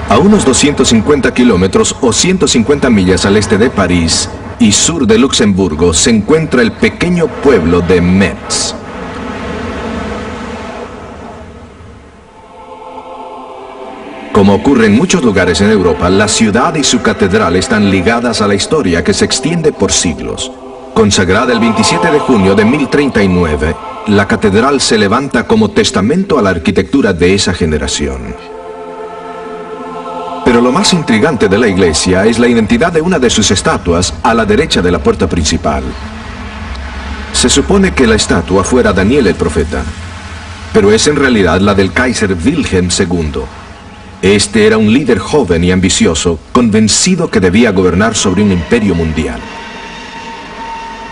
A unos 250 kilómetros o 150 millas al este de París y sur de Luxemburgo se encuentra el pequeño pueblo de Metz. Como ocurre en muchos lugares en Europa, la ciudad y su catedral están ligadas a la historia que se extiende por siglos. Consagrada el 27 de junio de 1039, la catedral se levanta como testamento a la arquitectura de esa generación. Pero lo más intrigante de la iglesia es la identidad de una de sus estatuas a la derecha de la puerta principal. Se supone que la estatua fuera Daniel el profeta, pero es en realidad la del Kaiser Wilhelm II. Este era un líder joven y ambicioso, convencido que debía gobernar sobre un imperio mundial.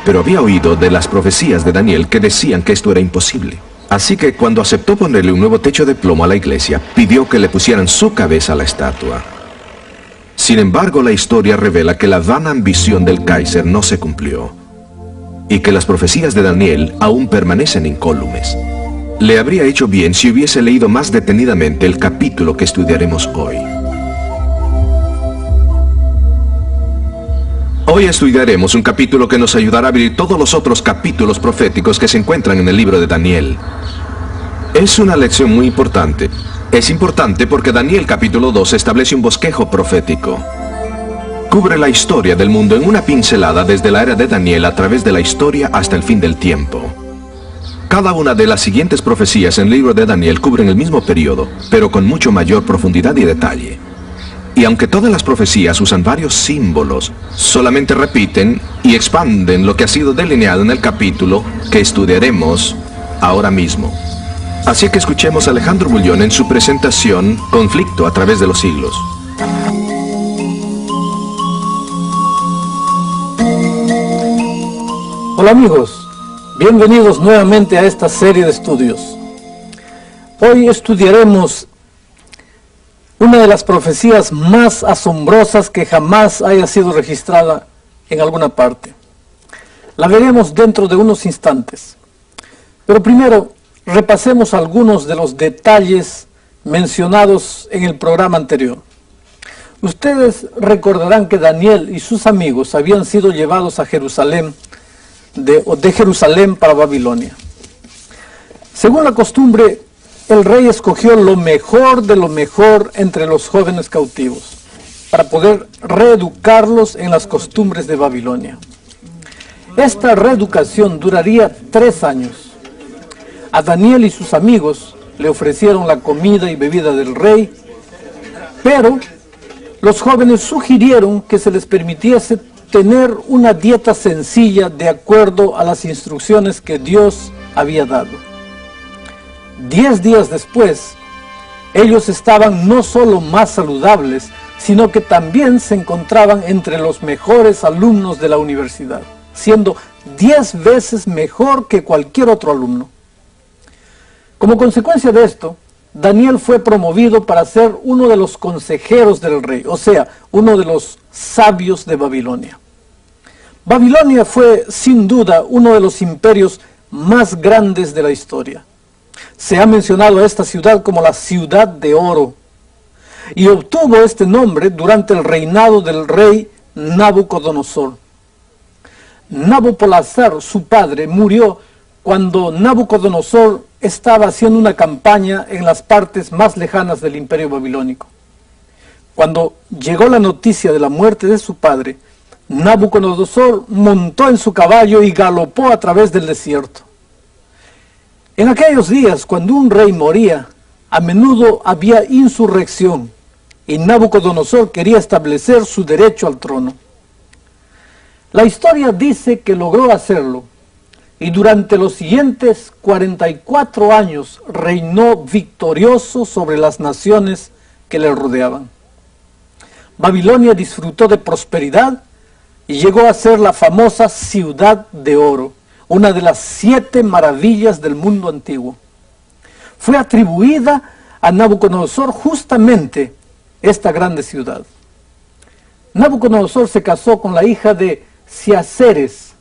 Pero había oído de las profecías de Daniel que decían que esto era imposible. Así que cuando aceptó ponerle un nuevo techo de plomo a la iglesia, pidió que le pusieran su cabeza a la estatua. Sin embargo, la historia revela que la vana ambición del Kaiser no se cumplió y que las profecías de Daniel aún permanecen incólumes. Le habría hecho bien si hubiese leído más detenidamente el capítulo que estudiaremos hoy. Hoy estudiaremos un capítulo que nos ayudará a abrir todos los otros capítulos proféticos que se encuentran en el libro de Daniel. Es una lección muy importante. Es importante porque Daniel capítulo 2 establece un bosquejo profético. Cubre la historia del mundo en una pincelada desde la era de Daniel a través de la historia hasta el fin del tiempo. Cada una de las siguientes profecías en el libro de Daniel cubren el mismo periodo, pero con mucho mayor profundidad y detalle. Y aunque todas las profecías usan varios símbolos, solamente repiten y expanden lo que ha sido delineado en el capítulo que estudiaremos ahora mismo. Así que escuchemos a Alejandro Bullón en su presentación Conflicto a través de los siglos. Hola amigos, bienvenidos nuevamente a esta serie de estudios. Hoy estudiaremos una de las profecías más asombrosas que jamás haya sido registrada en alguna parte. La veremos dentro de unos instantes. Pero primero, repasemos algunos de los detalles mencionados en el programa anterior. Ustedes recordarán que Daniel y sus amigos habían sido llevados a Jerusalén, de Jerusalén para Babilonia. Según la costumbre, el rey escogió lo mejor de lo mejor entre los jóvenes cautivos para poder reeducarlos en las costumbres de Babilonia. Esta reeducación duraría 3 años. A Daniel y sus amigos le ofrecieron la comida y bebida del rey, pero los jóvenes sugirieron que se les permitiese tener una dieta sencilla de acuerdo a las instrucciones que Dios había dado. 10 días después, ellos estaban no solo más saludables, sino que también se encontraban entre los mejores alumnos de la universidad, siendo 10 veces mejor que cualquier otro alumno. Como consecuencia de esto, Daniel fue promovido para ser uno de los consejeros del rey, o sea, uno de los sabios de Babilonia. Babilonia fue, sin duda, uno de los imperios más grandes de la historia. Se ha mencionado a esta ciudad como la ciudad de oro, y obtuvo este nombre durante el reinado del rey Nabucodonosor. Nabopolassar, su padre, murió cuando Nabucodonosor estaba haciendo una campaña en las partes más lejanas del imperio babilónico. Cuando llegó la noticia de la muerte de su padre, Nabucodonosor montó en su caballo y galopó a través del desierto. En aquellos días, cuando un rey moría, a menudo había insurrección, y Nabucodonosor quería establecer su derecho al trono. La historia dice que logró hacerlo, y durante los siguientes 44 años reinó victorioso sobre las naciones que le rodeaban. Babilonia disfrutó de prosperidad y llegó a ser la famosa Ciudad de Oro, una de las 7 maravillas del mundo antiguo. Fue atribuida a Nabucodonosor justamente esta grande ciudad. Nabucodonosor se casó con la hija de Ciaceres.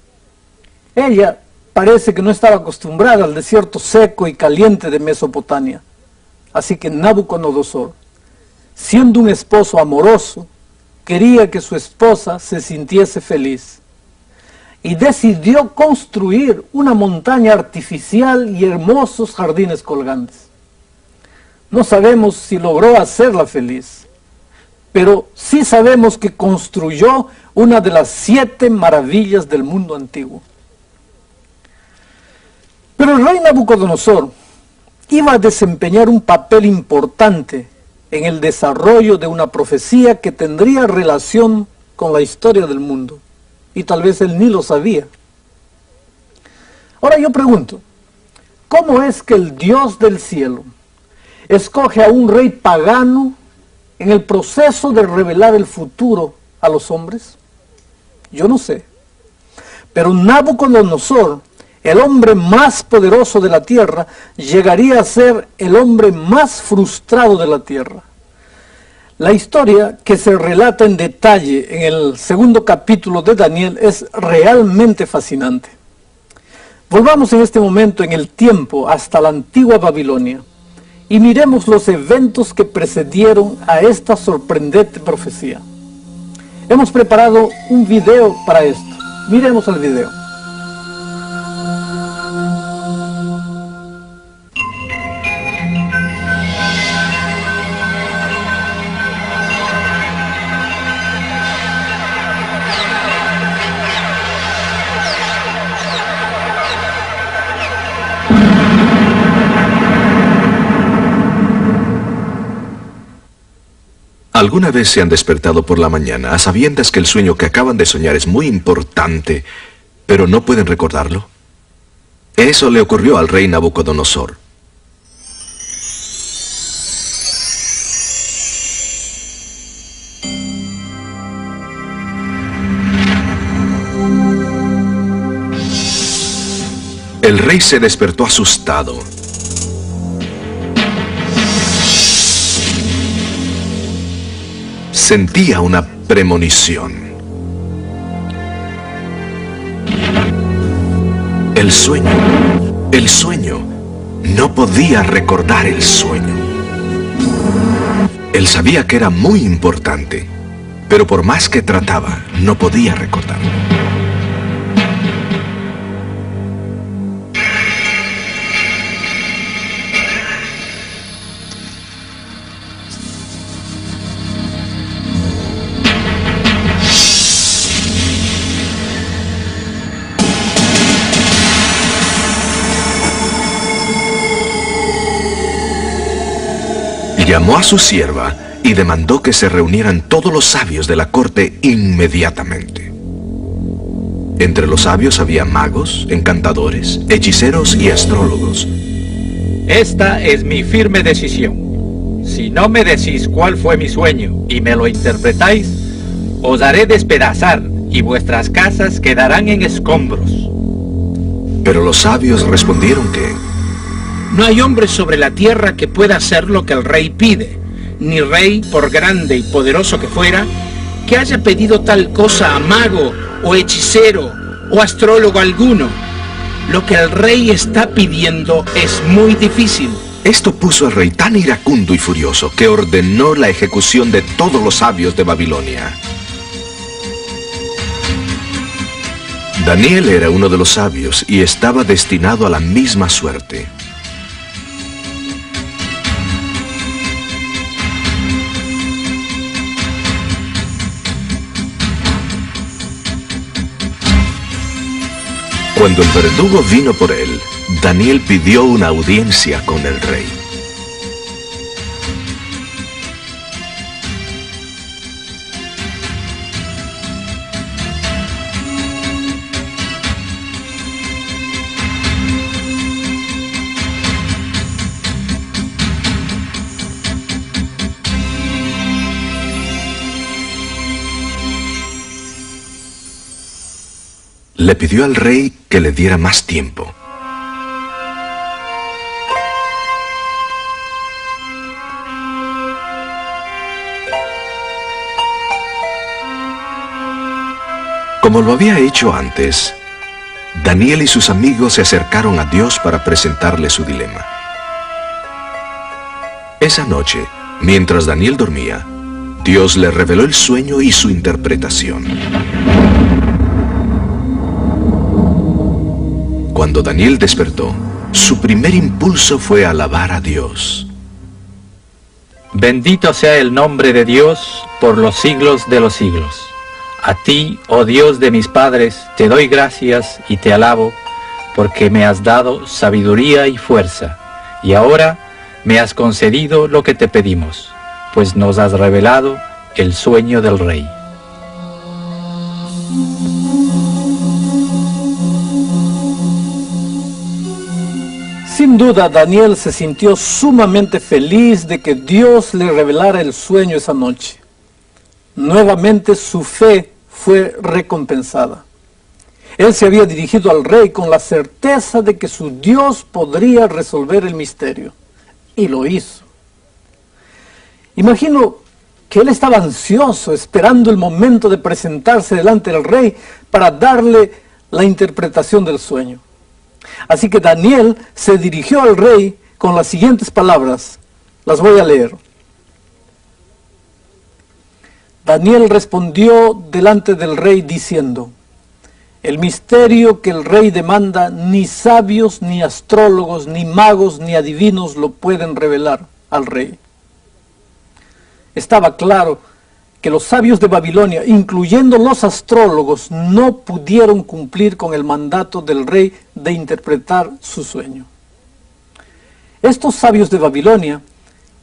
Ella parece que no estaba acostumbrada al desierto seco y caliente de Mesopotamia. Así que Nabucodonosor siendo un esposo amoroso, quería que su esposa se sintiese feliz y decidió construir una montaña artificial y hermosos jardines colgantes. No sabemos si logró hacerla feliz, pero sí sabemos que construyó una de las 7 maravillas del mundo antiguo. Pero el rey Nabucodonosor iba a desempeñar un papel importante en el desarrollo de una profecía que tendría relación con la historia del mundo, y tal vez él ni lo sabía. Ahora yo pregunto, ¿cómo es que el Dios del cielo escoge a un rey pagano en el proceso de revelar el futuro a los hombres? Yo no sé. Pero Nabucodonosor, el hombre más poderoso de la tierra, llegaría a ser el hombre más frustrado de la tierra. La historia que se relata en detalle en el 2º capítulo de Daniel es realmente fascinante. Volvamos en este momento en el tiempo hasta la antigua Babilonia y miremos los eventos que precedieron a esta sorprendente profecía. Hemos preparado un video para esto. Miremos el video. ¿Alguna vez se han despertado por la mañana a sabiendas que el sueño que acaban de soñar es muy importante, pero no pueden recordarlo? Eso le ocurrió al rey Nabucodonosor. El rey se despertó asustado. Sentía una premonición. El sueño, no podía recordar el sueño. Él sabía que era muy importante, pero por más que trataba, no podía recordarlo. Llamó a su sierva y demandó que se reunieran todos los sabios de la corte inmediatamente. Entre los sabios había magos, encantadores, hechiceros y astrólogos. Esta es mi firme decisión. Si no me decís cuál fue mi sueño y me lo interpretáis, os haré despedazar y vuestras casas quedarán en escombros. Pero los sabios respondieron que no hay hombre sobre la tierra que pueda hacer lo que el rey pide, ni rey, por grande y poderoso que fuera, que haya pedido tal cosa a mago, o hechicero, o astrólogo alguno. Lo que el rey está pidiendo es muy difícil. Esto puso al rey tan iracundo y furioso que ordenó la ejecución de todos los sabios de Babilonia. Daniel era uno de los sabios y estaba destinado a la misma suerte. Cuando el verdugo vino por él, Daniel pidió una audiencia con el rey. Le pidió al rey que le diera más tiempo. Como lo había hecho antes, Daniel y sus amigos se acercaron a Dios para presentarle su dilema. Esa noche, Mientras Daniel dormía, Dios le reveló el sueño y su interpretación. Cuando Daniel despertó, su primer impulso fue alabar a Dios. Bendito sea el nombre de Dios por los siglos de los siglos. A ti, oh Dios de mis padres, te doy gracias y te alabo, porque me has dado sabiduría y fuerza, y ahora me has concedido lo que te pedimos, pues nos has revelado el sueño del rey. Sin duda, Daniel se sintió sumamente feliz de que Dios le revelara el sueño esa noche. Nuevamente su fe fue recompensada. Él se había dirigido al rey con la certeza de que su Dios podría resolver el misterio. Y lo hizo. Imagino que él estaba ansioso, esperando el momento de presentarse delante del rey para darle la interpretación del sueño. Así que Daniel se dirigió al rey con las siguientes palabras. Las voy a leer. Daniel respondió delante del rey diciendo: el misterio que el rey demanda, ni sabios, ni astrólogos, ni magos, ni adivinos lo pueden revelar al rey. Estaba claro que los sabios de Babilonia, incluyendo los astrólogos, no pudieron cumplir con el mandato del rey de interpretar su sueño. Estos sabios de Babilonia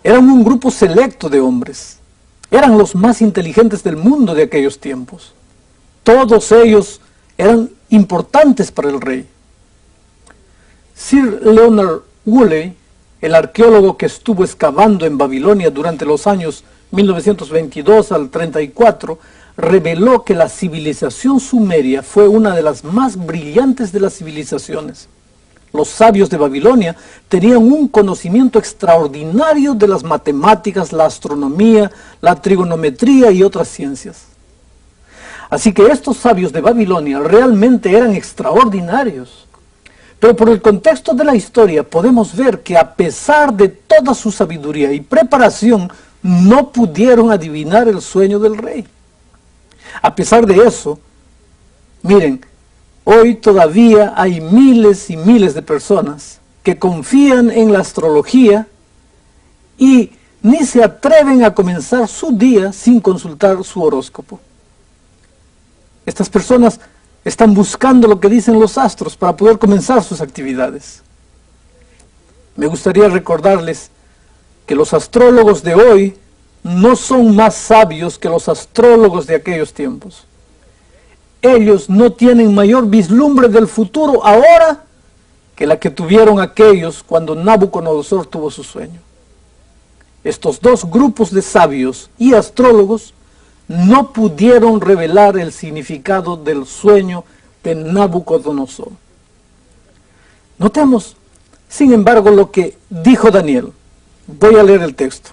eran un grupo selecto de hombres. Eran los más inteligentes del mundo de aquellos tiempos. Todos ellos eran importantes para el rey. Sir Leonard Woolley, el arqueólogo que estuvo excavando en Babilonia durante los años 1922 al 34, reveló que la civilización sumeria fue una de las más brillantes de las civilizaciones. Los sabios de Babilonia tenían un conocimiento extraordinario de las matemáticas, la astronomía, la trigonometría y otras ciencias. Así que estos sabios de Babilonia realmente eran extraordinarios. Pero por el contexto de la historia podemos ver que a pesar de toda su sabiduría y preparación, no pudieron adivinar el sueño del rey. A pesar de eso, miren, hoy todavía hay miles y miles de personas que confían en la astrología y ni se atreven a comenzar su día sin consultar su horóscopo. Estas personas están buscando lo que dicen los astros para poder comenzar sus actividades. Me gustaría recordarles que los astrólogos de hoy no son más sabios que los astrólogos de aquellos tiempos. Ellos no tienen mayor vislumbre del futuro ahora que la que tuvieron aquellos cuando Nabucodonosor tuvo su sueño. Estos dos grupos de sabios y astrólogos no pudieron revelar el significado del sueño de Nabucodonosor. Notemos, sin embargo, lo que dijo Daniel. Voy a leer el texto.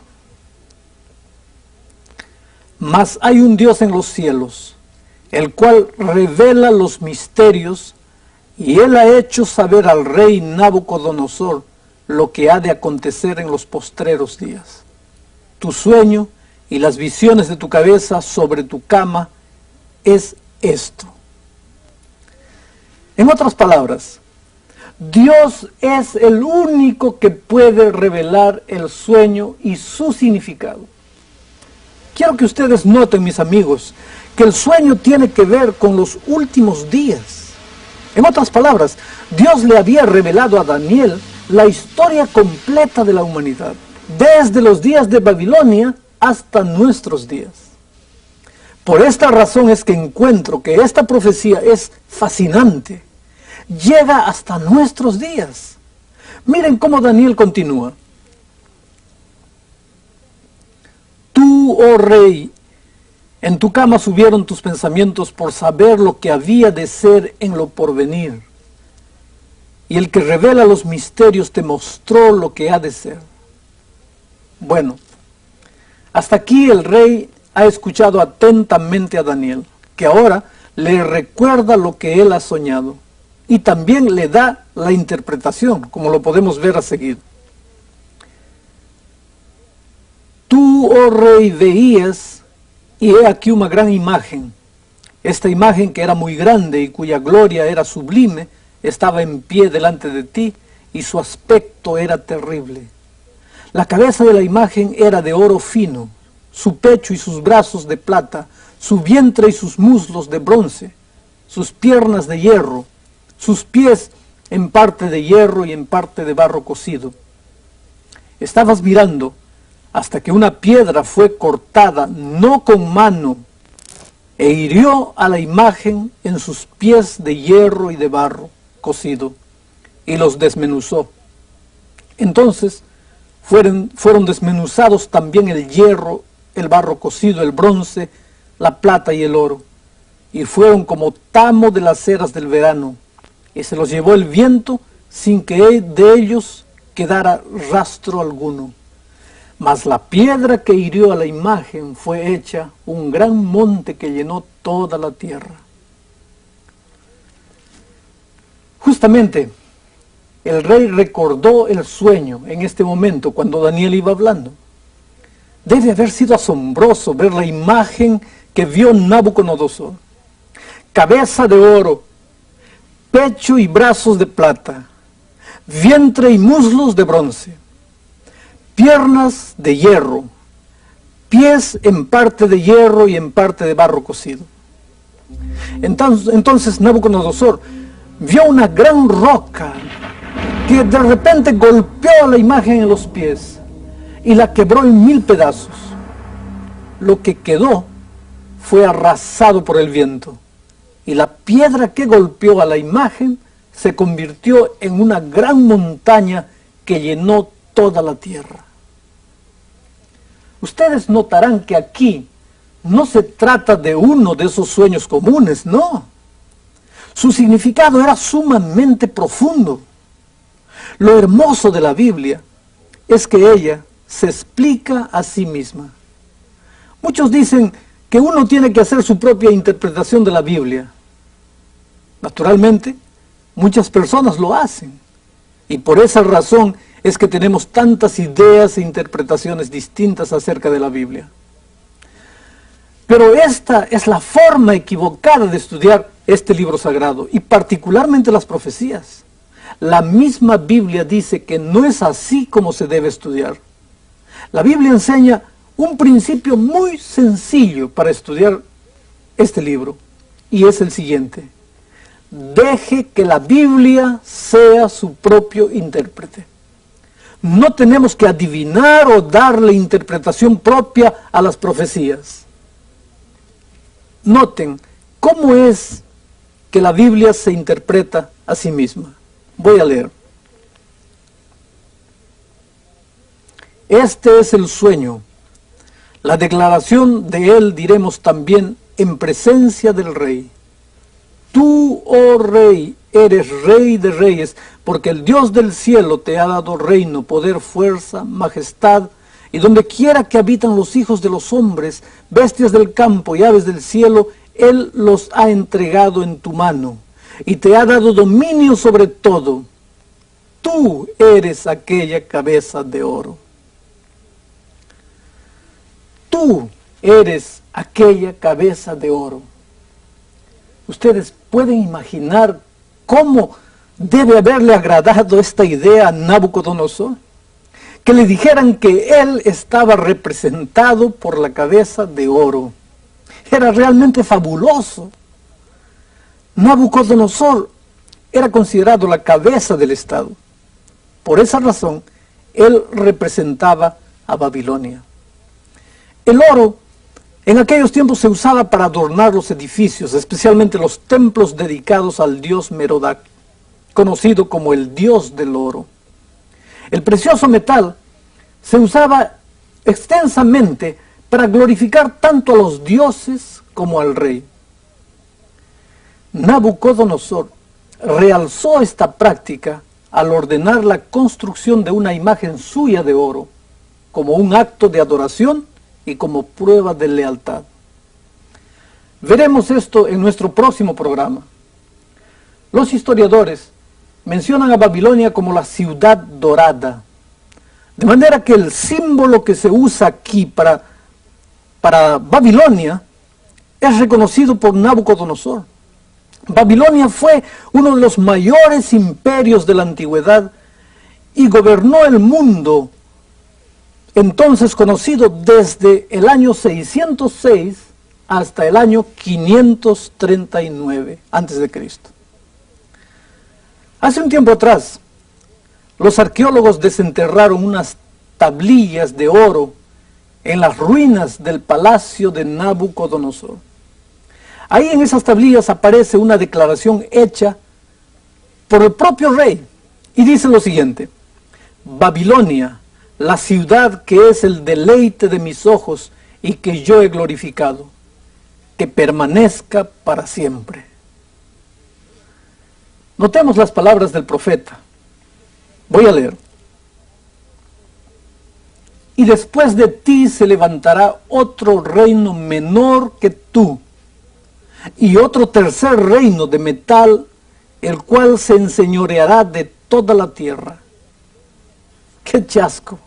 Mas hay un Dios en los cielos, el cual revela los misterios, y él ha hecho saber al rey Nabucodonosor lo que ha de acontecer en los postreros días. Tu sueño y las visiones de tu cabeza sobre tu cama es esto. En otras palabras, Dios es el único que puede revelar el sueño y su significado. Quiero que ustedes noten, mis amigos, que el sueño tiene que ver con los últimos días. En otras palabras, Dios le había revelado a Daniel la historia completa de la humanidad, desde los días de Babilonia hasta nuestros días. Por esta razón es que encuentro que esta profecía es fascinante. Llega hasta nuestros días. Miren cómo Daniel continúa. Tú, oh rey, en tu cama subieron tus pensamientos por saber lo que había de ser en lo porvenir. Y el que revela los misterios te mostró lo que ha de ser. Bueno, hasta aquí el rey ha escuchado atentamente a Daniel, que ahora le recuerda lo que él ha soñado. Y también le da la interpretación, como lo podemos ver a seguir. Tú, Tú, oh rey, veías, y he aquí una gran imagen. Esta imagen, que era muy grande y cuya gloria era sublime, estaba en pie delante de ti, y su aspecto era terrible. La cabeza de la imagen era de oro fino, su pecho y sus brazos de plata, su vientre y sus muslos de bronce, sus piernas de hierro, sus pies en parte de hierro y en parte de barro cocido. Estabas mirando hasta que una piedra fue cortada, no con mano, e hirió a la imagen en sus pies de hierro y de barro cocido, y los desmenuzó. Entonces fueron desmenuzados también el hierro, el barro cocido, el bronce, la plata y el oro, y fueron como tamo de las eras del verano, y se los llevó el viento sin que de ellos quedara rastro alguno. Mas la piedra que hirió a la imagen fue hecha un gran monte que llenó toda la tierra. Justamente, el rey recordó el sueño en este momento cuando Daniel iba hablando. Debe haber sido asombroso ver la imagen que vio Nabucodonosor. Cabeza de oro, pecho y brazos de plata, vientre y muslos de bronce, piernas de hierro, pies en parte de hierro y en parte de barro cocido. Entonces Nabucodonosor vio una gran roca que de repente golpeó a la imagen en los pies y la quebró en 1000 pedazos. Lo que quedó fue arrasado por el viento, y la piedra que golpeó a la imagen se convirtió en una gran montaña que llenó toda la tierra. Ustedes notarán que aquí no se trata de uno de esos sueños comunes, no. Su significado era sumamente profundo. Lo hermoso de la Biblia es que ella se explica a sí misma. Muchos dicen que uno tiene que hacer su propia interpretación de la Biblia. Naturalmente, muchas personas lo hacen, y por esa razón es que tenemos tantas ideas e interpretaciones distintas acerca de la Biblia. Pero esta es la forma equivocada de estudiar este libro sagrado, y particularmente las profecías. La misma Biblia dice que no es así como se debe estudiar. La Biblia enseña un principio muy sencillo para estudiar este libro, y es el siguiente: deje que la Biblia sea su propio intérprete. No tenemos que adivinar o darle interpretación propia a las profecías. Noten cómo es que la Biblia se interpreta a sí misma. Voy a leer. Este es el sueño. La declaración de él diremos también en presencia del rey. Tú, oh rey, eres rey de reyes, porque el Dios del cielo te ha dado reino, poder, fuerza, majestad, y donde quiera que habitan los hijos de los hombres, bestias del campo y aves del cielo, Él los ha entregado en tu mano, y te ha dado dominio sobre todo. Tú eres aquella cabeza de oro. Tú eres aquella cabeza de oro. Ustedes pueden imaginar cómo debe haberle agradado esta idea a Nabucodonosor. Que le dijeran que él estaba representado por la cabeza de oro. Era realmente fabuloso. Nabucodonosor era considerado la cabeza del Estado. Por esa razón, él representaba a Babilonia. El oro en aquellos tiempos se usaba para adornar los edificios, especialmente los templos dedicados al dios Merodach, conocido como el dios del oro. El precioso metal se usaba extensamente para glorificar tanto a los dioses como al rey. Nabucodonosor realzó esta práctica al ordenar la construcción de una imagen suya de oro, como un acto de adoración y como prueba de lealtad. Veremos esto en nuestro próximo programa. Los historiadores mencionan a Babilonia como la ciudad dorada. De manera que el símbolo que se usa aquí para Babilonia es reconocido por Nabucodonosor. Babilonia fue uno de los mayores imperios de la antigüedad y gobernó el mundo entonces conocido desde el año 606 hasta el año 539 a.C. Hace un tiempo atrás, los arqueólogos desenterraron unas tablillas de oro en las ruinas del palacio de Nabucodonosor. Ahí en esas tablillas aparece una declaración hecha por el propio rey y dice lo siguiente: Babilonia, la ciudad que es el deleite de mis ojos y que yo he glorificado, que permanezca para siempre. Notemos las palabras del profeta. Voy a leer. Y después de ti se levantará otro reino menor que tú, y otro tercer reino de metal, el cual se enseñoreará de toda la tierra. ¡Qué chasco!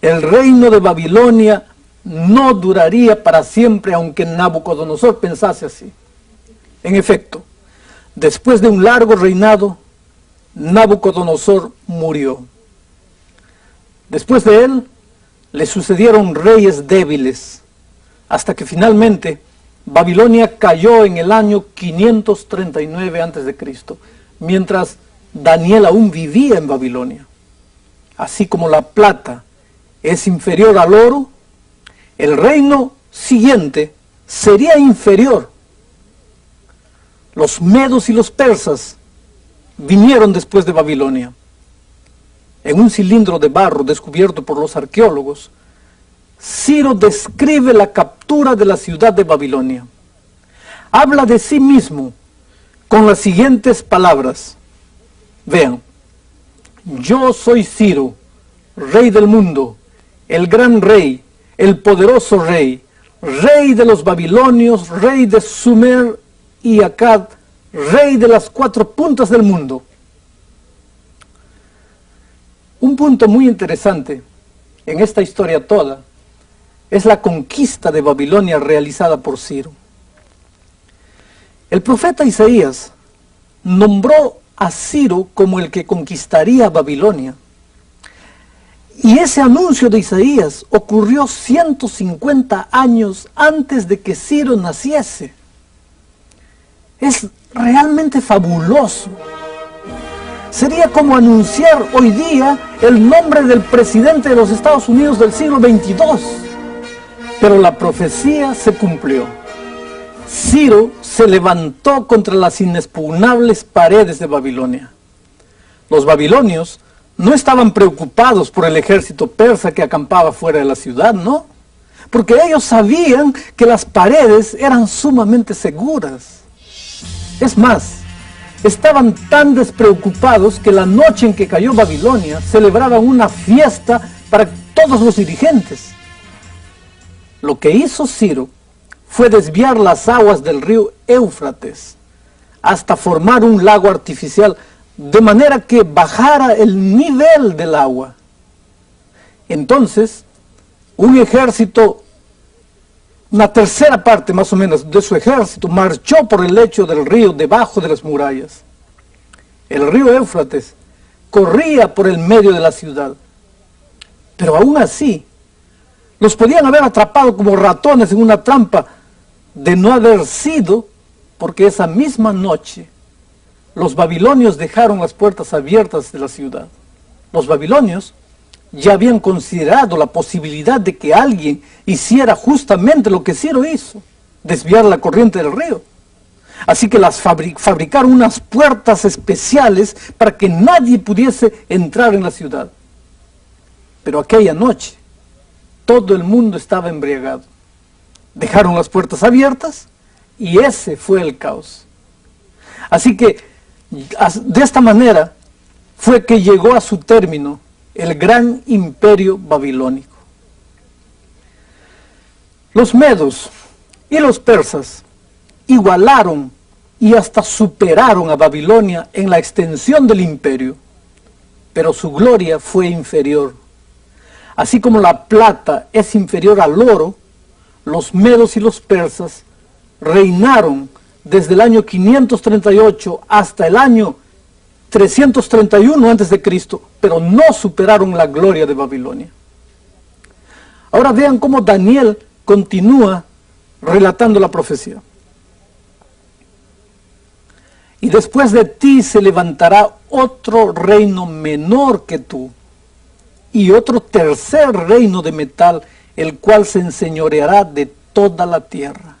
El reino de Babilonia no duraría para siempre, aunque Nabucodonosor pensase así. En efecto, después de un largo reinado, Nabucodonosor murió. Después de él, le sucedieron reyes débiles, hasta que finalmente Babilonia cayó en el año 539 a.C., mientras Daniel aún vivía en Babilonia. Así como la plata es inferior al oro, el reino siguiente sería inferior. Los medos y los persas vinieron después de Babilonia. En un cilindro de barro descubierto por los arqueólogos, Ciro describe la captura de la ciudad de Babilonia. Habla de sí mismo con las siguientes palabras. Vean: yo soy Ciro, rey del mundo, el gran rey, el poderoso rey, rey de los babilonios, rey de Sumer y Akkad, rey de las 4 puntas del mundo. Un punto muy interesante en esta historia toda es la conquista de Babilonia realizada por Ciro. El profeta Isaías nombró a Ciro como el que conquistaría Babilonia. Y ese anuncio de Isaías ocurrió 150 años antes de que Ciro naciese. Es realmente fabuloso. Sería como anunciar hoy día el nombre del presidente de los Estados Unidos del siglo XXII. Pero la profecía se cumplió. Ciro se levantó contra las inexpugnables paredes de Babilonia. Los babilonios no estaban preocupados por el ejército persa que acampaba fuera de la ciudad, ¿no? Porque ellos sabían que las paredes eran sumamente seguras. Es más, estaban tan despreocupados que la noche en que cayó Babilonia celebraban una fiesta para todos los dirigentes. Lo que hizo Ciro fue desviar las aguas del río Éufrates hasta formar un lago artificial, de manera que bajara el nivel del agua. Entonces, un ejército, una tercera parte más o menos de su ejército, marchó por el lecho del río debajo de las murallas. El río Éufrates corría por el medio de la ciudad. Pero aún así, los podían haber atrapado como ratones en una trampa, de no haber sido porque esa misma noche los babilonios dejaron las puertas abiertas de la ciudad. Los babilonios ya habían considerado la posibilidad de que alguien hiciera justamente lo que Ciro hizo, desviar la corriente del río. Así que fabricaron unas puertas especiales para que nadie pudiese entrar en la ciudad. Pero aquella noche, todo el mundo estaba embriagado. Dejaron las puertas abiertas y ese fue el caos. Así que, de esta manera, fue que llegó a su término el gran imperio babilónico. Los medos y los persas igualaron y hasta superaron a Babilonia en la extensión del imperio, pero su gloria fue inferior Así como la plata es inferior al oro, los medos y los persas reinaron desde el año 538 hasta el año 331 a.C., pero no superaron la gloria de Babilonia. Ahora vean cómo Daniel continúa relatando la profecía. Y después de ti se levantará otro reino menor que tú, y otro tercer reino de metal, el cual se enseñoreará de toda la tierra.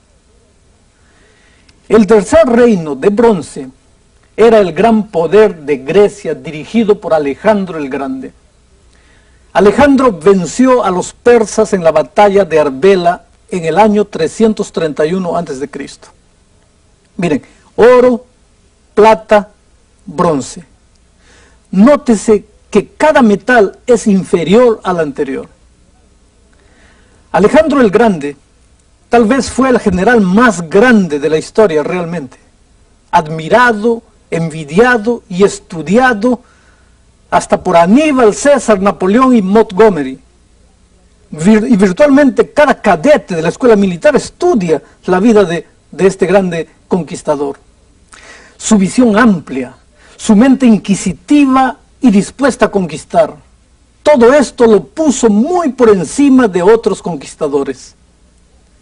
El tercer reino de bronce era el gran poder de Grecia, dirigido por Alejandro el Grande. Alejandro venció a los persas en la batalla de Arbela en el año 331 a.C. Miren, oro, plata, bronce. Nótese que cada metal es inferior al anterior. Alejandro el Grande tal vez fue el general más grande de la historia realmente, admirado, envidiado y estudiado hasta por Aníbal, César, Napoleón y Montgomery. Y virtualmente cada cadete de la escuela militar estudia la vida de este grande conquistador. Su visión amplia, su mente inquisitiva y dispuesta a conquistar, todo esto lo puso muy por encima de otros conquistadores.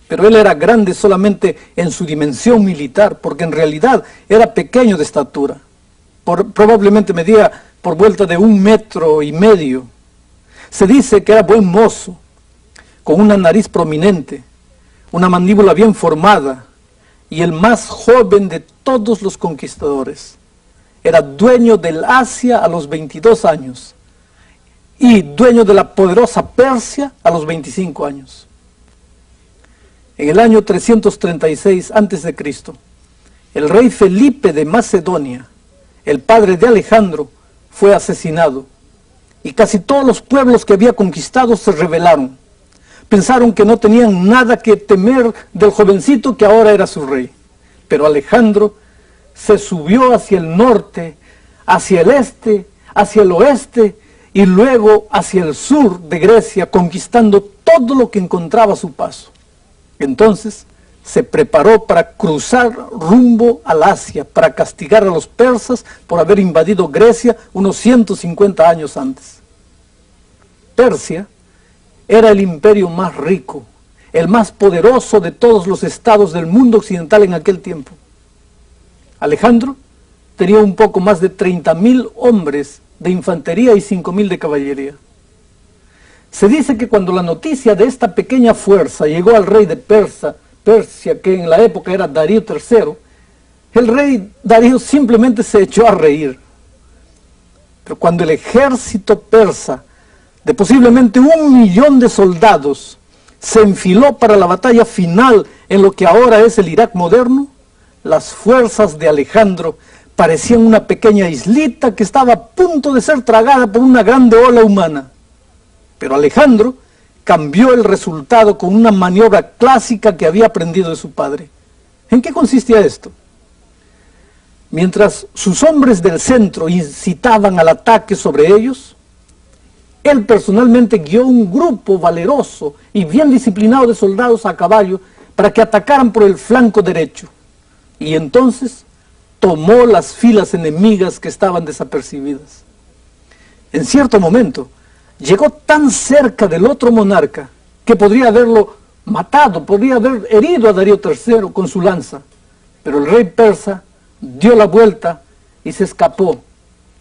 Pero él era grande solamente en su dimensión militar, porque en realidad era pequeño de estatura. Probablemente medía por vuelta de 1,5 metros. Se dice que era buen mozo, con una nariz prominente, una mandíbula bien formada, y el más joven de todos los conquistadores. Era dueño del Asia a los 22 años, y dueño de la poderosa Persia a los 25 años. En el año 336 a.C., el rey Felipe de Macedonia, el padre de Alejandro, fue asesinado, y casi todos los pueblos que había conquistado se rebelaron. Pensaron que no tenían nada que temer del jovencito que ahora era su rey. Pero Alejandro se subió hacia el norte, hacia el este, hacia el oeste y luego hacia el sur de Grecia, conquistando todo lo que encontraba a su paso. Entonces se preparó para cruzar rumbo al Asia, para castigar a los persas por haber invadido Grecia unos 150 años antes. Persia era el imperio más rico, el más poderoso de todos los estados del mundo occidental en aquel tiempo. Alejandro tenía un poco más de 30.000 hombres de infantería y 5.000 de caballería. Se dice que cuando la noticia de esta pequeña fuerza llegó al rey de Persia, que en la época era Darío III, el rey Darío simplemente se echó a reír. Pero cuando el ejército persa, de posiblemente 1.000.000 de soldados, se enfiló para la batalla final en lo que ahora es el Irak moderno, las fuerzas de Alejandro parecían una pequeña islita que estaba a punto de ser tragada por una grande ola humana. Pero Alejandro cambió el resultado con una maniobra clásica que había aprendido de su padre. ¿En qué consistía esto? Mientras sus hombres del centro incitaban al ataque sobre ellos, él personalmente guió un grupo valeroso y bien disciplinado de soldados a caballo para que atacaran por el flanco derecho. Y entonces tomó las filas enemigas que estaban desapercibidas. En cierto momento, llegó tan cerca del otro monarca que podría haberlo matado, podría haber herido a Darío III con su lanza. Pero el rey persa dio la vuelta y se escapó,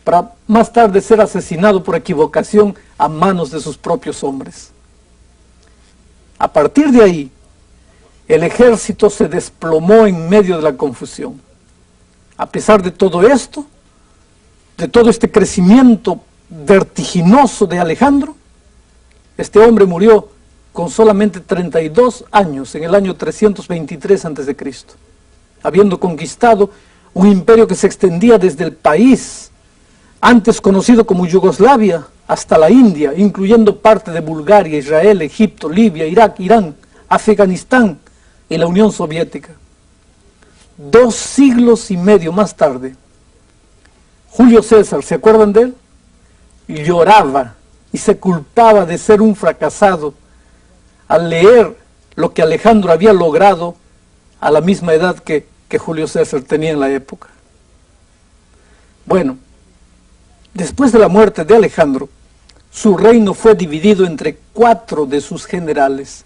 para más tarde ser asesinado por equivocación a manos de sus propios hombres. A partir de ahí, el ejército se desplomó en medio de la confusión. A pesar de todo esto, de todo este crecimiento vertiginoso de Alejandro, este hombre murió con solamente 32 años en el año 323 a.C., habiendo conquistado un imperio que se extendía desde el país antes conocido como Yugoslavia hasta la India, incluyendo parte de Bulgaria, Israel, Egipto, Libia, Irak, Irán, Afganistán y la Unión Soviética. 2 siglos y medio más tarde, Julio César, ¿se acuerdan de él? Lloraba y se culpaba de ser un fracasado al leer lo que Alejandro había logrado a la misma edad que Julio César tenía en la época. Bueno, después de la muerte de Alejandro, su reino fue dividido entre 4 de sus generales.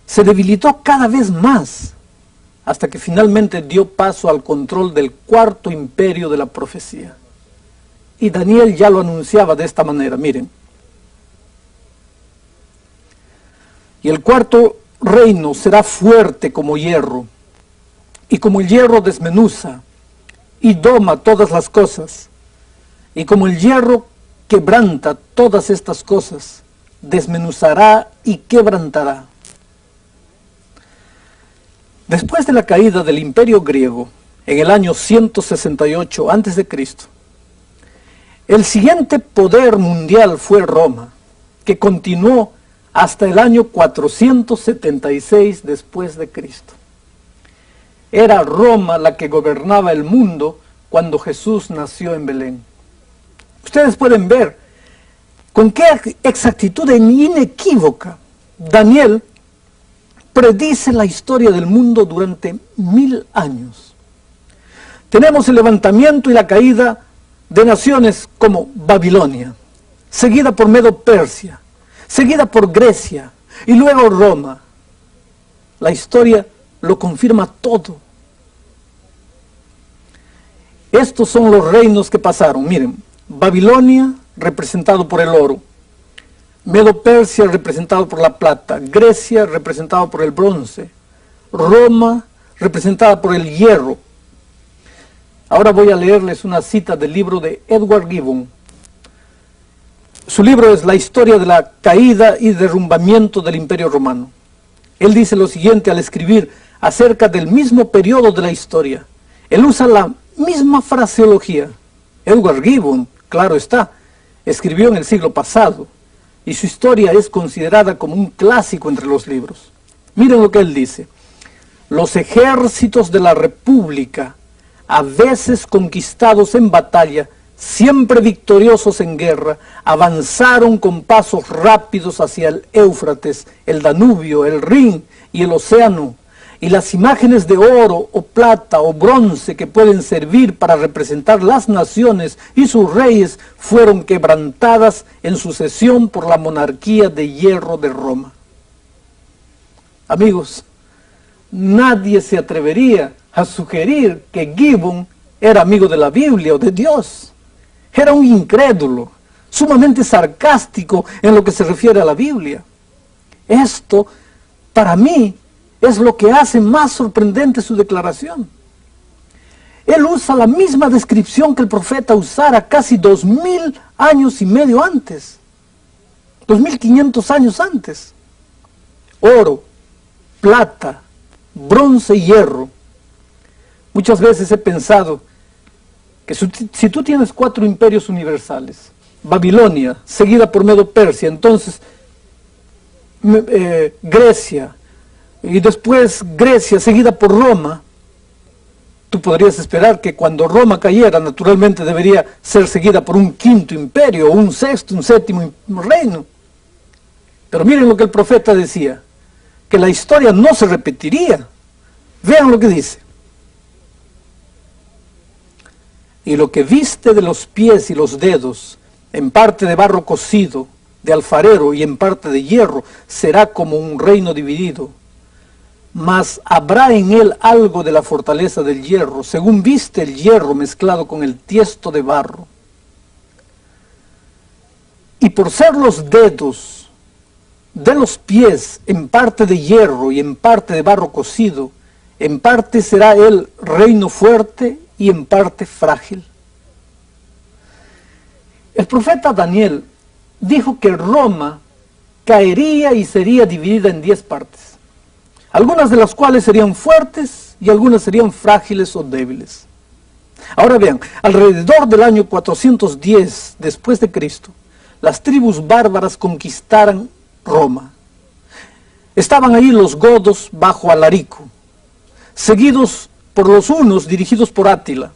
Se debilitó cada vez más, hasta que finalmente dio paso al control del 4º imperio de la profecía. Y Daniel ya lo anunciaba de esta manera, miren. Y el 4º reino será fuerte como hierro, y como el hierro desmenuza y doma todas las cosas, y como el hierro quebranta todas estas cosas, desmenuzará y quebrantará. Después de la caída del imperio griego, en el año 168 a.C., el siguiente poder mundial fue Roma, que continuó hasta el año 476 después de Cristo. Era Roma la que gobernaba el mundo cuando Jesús nació en Belén. Ustedes pueden ver con qué exactitud inequívoca Daniel predice la historia del mundo durante 1000 años. Tenemos el levantamiento y la caída de naciones como Babilonia, seguida por Medo-Persia, seguida por Grecia y luego Roma. La historia lo confirma todo. Estos son los reinos que pasaron. Miren, Babilonia, representado por el oro. Medo-Persia, representado por la plata. Grecia, representado por el bronce. Roma, representada por el hierro. Ahora voy a leerles una cita del libro de Edward Gibbon. Su libro es La historia de la caída y derrumbamiento del Imperio Romano. Él dice lo siguiente al escribir acerca del mismo periodo de la historia. Él usa la misma fraseología. Edward Gibbon, claro está, escribió en el siglo pasado, y su historia es considerada como un clásico entre los libros. Miren lo que él dice. Los ejércitos de la República, a veces conquistados en batalla, siempre victoriosos en guerra, avanzaron con pasos rápidos hacia el Éufrates, el Danubio, el Rin y el océano, y las imágenes de oro o plata o bronce que pueden servir para representar las naciones y sus reyes fueron quebrantadas en sucesión por la monarquía de hierro de Roma. Amigos, nadie se atrevería a sugerir que Gibbon era amigo de la Biblia o de Dios. Era un incrédulo, sumamente sarcástico en lo que se refiere a la Biblia. Esto, para mí, es lo que hace más sorprendente su declaración. Él usa la misma descripción que el profeta usara casi 2000 años y medio antes, 2500 años antes. Oro, plata, bronce y hierro. Muchas veces he pensado que si tú tienes 4 imperios universales, Babilonia, seguida por Medo-Persia, entonces Grecia, y después Grecia, seguida por Roma, tú podrías esperar que cuando Roma cayera, naturalmente debería ser seguida por un 5º imperio, un 6º, un 7º reino. Pero miren lo que el profeta decía, que la historia no se repetiría. Vean lo que dice. Y lo que viste de los pies y los dedos, en parte de barro cocido, de alfarero y en parte de hierro, será como un reino dividido. Mas habrá en él algo de la fortaleza del hierro, según viste el hierro mezclado con el tiesto de barro. Y por ser los dedos de los pies en parte de hierro y en parte de barro cocido, en parte será él reino fuerte y en parte frágil. El profeta Daniel dijo que Roma caería y sería dividida en 10 partes. Algunas de las cuales serían fuertes y algunas serían frágiles o débiles. Ahora vean, alrededor del año 410 después de Cristo, las tribus bárbaras conquistaron Roma. Estaban ahí los godos bajo Alarico, seguidos por los hunos dirigidos por Átila.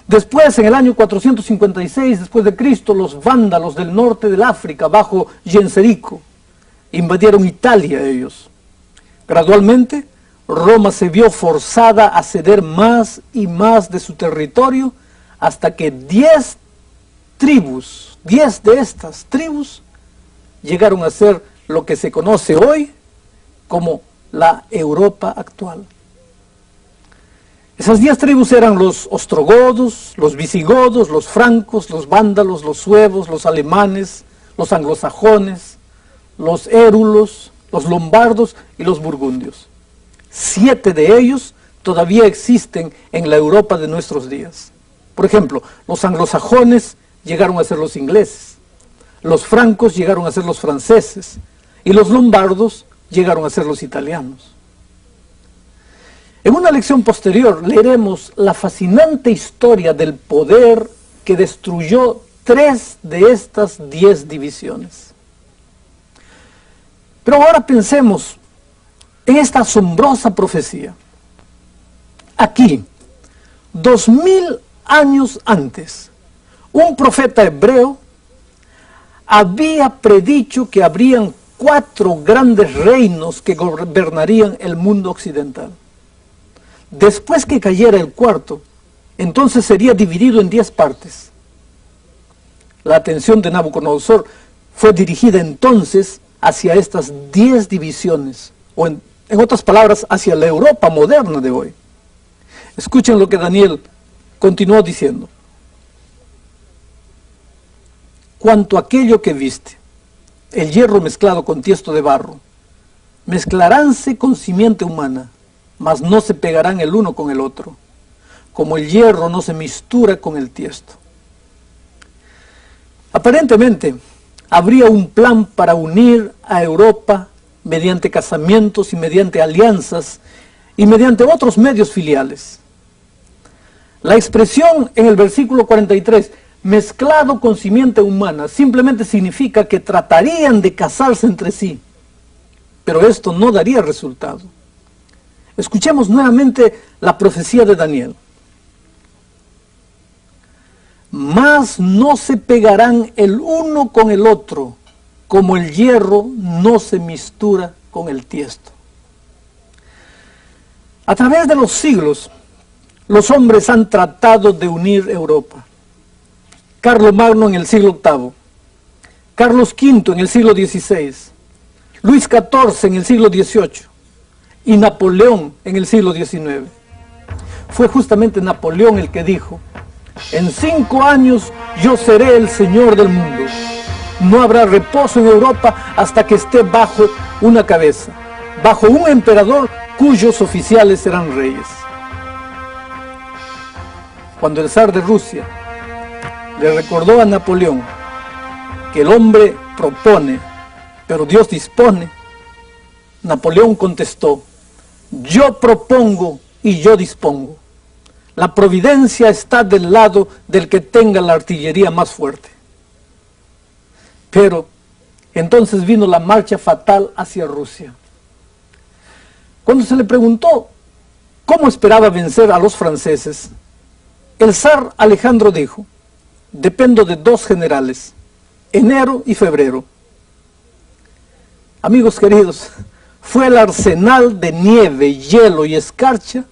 Después, en el año 456 después de Cristo, los vándalos del norte del África, bajo Genserico, invadieron Italia ellos. Gradualmente, Roma se vio forzada a ceder más y más de su territorio, hasta que 10 de estas tribus, llegaron a ser lo que se conoce hoy como la Europa actual. Esas 10 tribus eran los ostrogodos, los visigodos, los francos, los vándalos, los suevos, los alemanes, los anglosajones, los érulos, los lombardos y los burgundios. 7 de ellos todavía existen en la Europa de nuestros días. Por ejemplo, los anglosajones llegaron a ser los ingleses, los francos llegaron a ser los franceses y los lombardos llegaron a ser los italianos. En una lección posterior leeremos la fascinante historia del poder que destruyó 3 de estas 10 divisiones. Pero ahora pensemos en esta asombrosa profecía. Aquí, 2000 años antes, un profeta hebreo había predicho que habrían 4 grandes reinos que gobernarían el mundo occidental. Después que cayera el cuarto, entonces sería dividido en 10 partes. La atención de Nabucodonosor fue dirigida entonces hacia estas 10 divisiones, o en otras palabras, hacia la Europa moderna de hoy. Escuchen lo que Daniel continuó diciendo. Cuanto a aquello que viste, el hierro mezclado con tiesto de barro, mezclaránse con simiente humana, mas no se pegarán el uno con el otro, como el hierro no se mistura con el tiesto. Aparentemente, habría un plan para unir a Europa mediante casamientos y mediante alianzas y mediante otros medios filiales. La expresión en el versículo 43, mezclado con simiente humana, simplemente significa que tratarían de casarse entre sí, pero esto no daría resultado. Escuchemos nuevamente la profecía de Daniel. Mas no se pegarán el uno con el otro, como el hierro no se mistura con el tiesto. A través de los siglos, los hombres han tratado de unir Europa. Carlomagno en el siglo VIII, Carlos V en el siglo XVI, Luis XIV en el siglo XVIII y Napoleón en el siglo XIX. Fue justamente Napoleón el que dijo: en 5 años yo seré el señor del mundo. No habrá reposo en Europa hasta que esté bajo una cabeza, bajo un emperador cuyos oficiales serán reyes. Cuando el zar de Rusia le recordó a Napoleón que el hombre propone, pero Dios dispone, Napoleón contestó: yo propongo y yo dispongo. La providencia está del lado del que tenga la artillería más fuerte. Pero entonces vino la marcha fatal hacia Rusia. Cuando se le preguntó cómo esperaba vencer a los franceses, el zar Alejandro dijo: dependo de 2 generales, enero y febrero. Amigos queridos, fue el arsenal de nieve, hielo y escarcha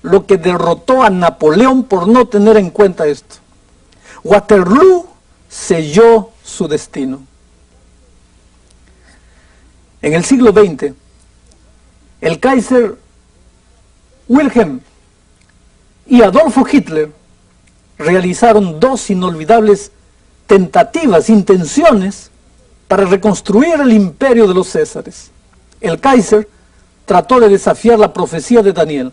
lo que derrotó a Napoleón por no tener en cuenta esto. Waterloo selló su destino. En el siglo XX, el Kaiser Wilhelm y Adolfo Hitler realizaron 2 inolvidables tentativas, intenciones para reconstruir el imperio de los Césares. El Kaiser trató de desafiar la profecía de Daniel.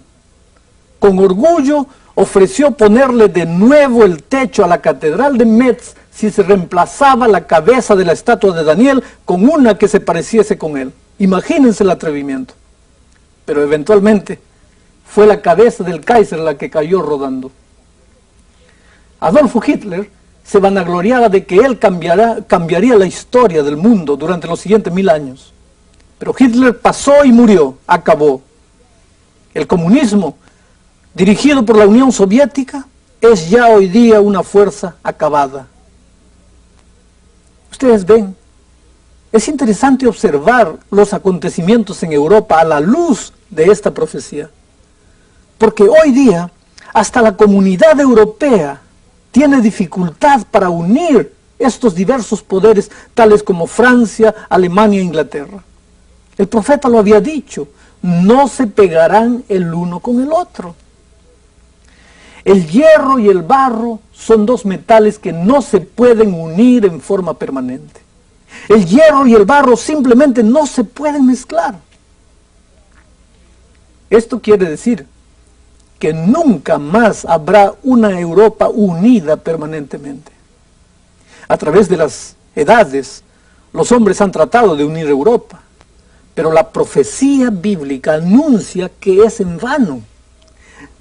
Con orgullo ofreció ponerle de nuevo el techo a la catedral de Metz si se reemplazaba la cabeza de la estatua de Daniel con una que se pareciese con él. Imagínense el atrevimiento. Pero eventualmente fue la cabeza del Kaiser la que cayó rodando. Adolfo Hitler se vanagloriaba de que él cambiaría la historia del mundo durante los siguientes 1000 años. Pero Hitler pasó y murió, acabó. El comunismo, dirigido por la Unión Soviética, es ya hoy día una fuerza acabada. Ustedes ven, es interesante observar los acontecimientos en Europa a la luz de esta profecía, porque hoy día hasta la comunidad europea tiene dificultad para unir estos diversos poderes, tales como Francia, Alemania e Inglaterra. El profeta lo había dicho, no se pegarán el uno con el otro. El hierro y el barro son dos metales que no se pueden unir en forma permanente. El hierro y el barro simplemente no se pueden mezclar. Esto quiere decir que nunca más habrá una Europa unida permanentemente. A través de las edades, los hombres han tratado de unir Europa, pero la profecía bíblica anuncia que es en vano.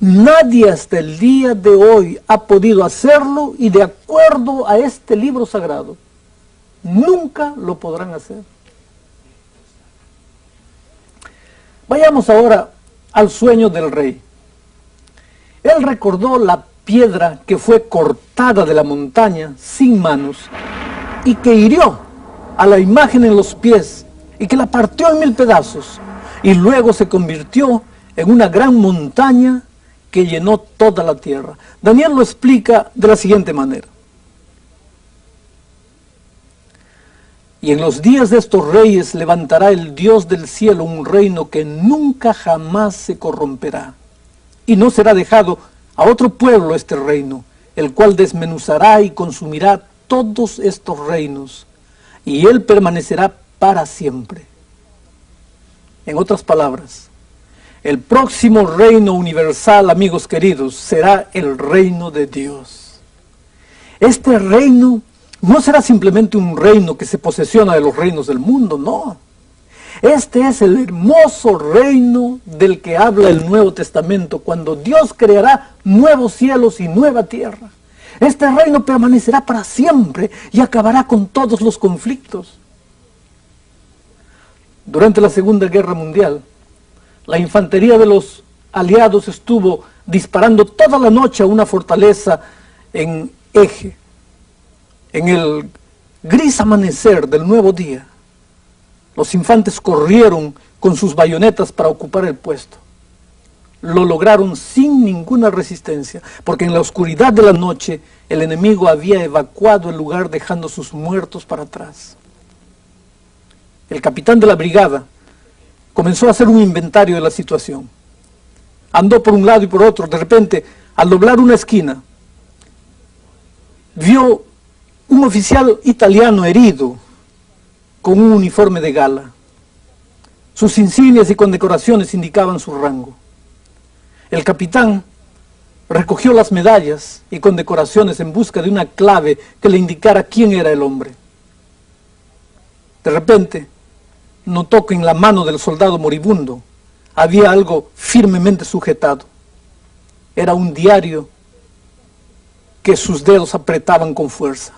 Nadie hasta el día de hoy ha podido hacerlo y de acuerdo a este libro sagrado, nunca lo podrán hacer. Vayamos ahora al sueño del rey. Él recordó la piedra que fue cortada de la montaña sin manos y que hirió a la imagen en los pies y que la partió en 1000 pedazos y luego se convirtió en una gran montaña que llenó toda la tierra. Daniel lo explica de la siguiente manera. Y en los días de estos reyes levantará el Dios del cielo un reino que nunca jamás se corromperá. Y no será dejado a otro pueblo este reino, el cual desmenuzará y consumirá todos estos reinos, y él permanecerá para siempre. En otras palabras, el próximo reino universal, amigos queridos, será el reino de Dios. Este reino no será simplemente un reino que se posesiona de los reinos del mundo, no. Este es el hermoso reino del que habla el Nuevo Testamento, cuando Dios creará nuevos cielos y nueva tierra. Este reino permanecerá para siempre y acabará con todos los conflictos. Durante la Segunda Guerra Mundial, la infantería de los aliados estuvo disparando toda la noche a una fortaleza en Eje. En el gris amanecer del nuevo día, los infantes corrieron con sus bayonetas para ocupar el puesto. Lo lograron sin ninguna resistencia, porque en la oscuridad de la noche el enemigo había evacuado el lugar dejando sus muertos para atrás. El capitán de la brigada comenzó a hacer un inventario de la situación. Andó por un lado y por otro. De repente, al doblar una esquina, vio un oficial italiano herido con un uniforme de gala. Sus insignias y condecoraciones indicaban su rango. El capitán recogió las medallas y condecoraciones en busca de una clave que le indicara quién era el hombre. De repente, notó que en la mano del soldado moribundo había algo firmemente sujetado. Era un diario que sus dedos apretaban con fuerza.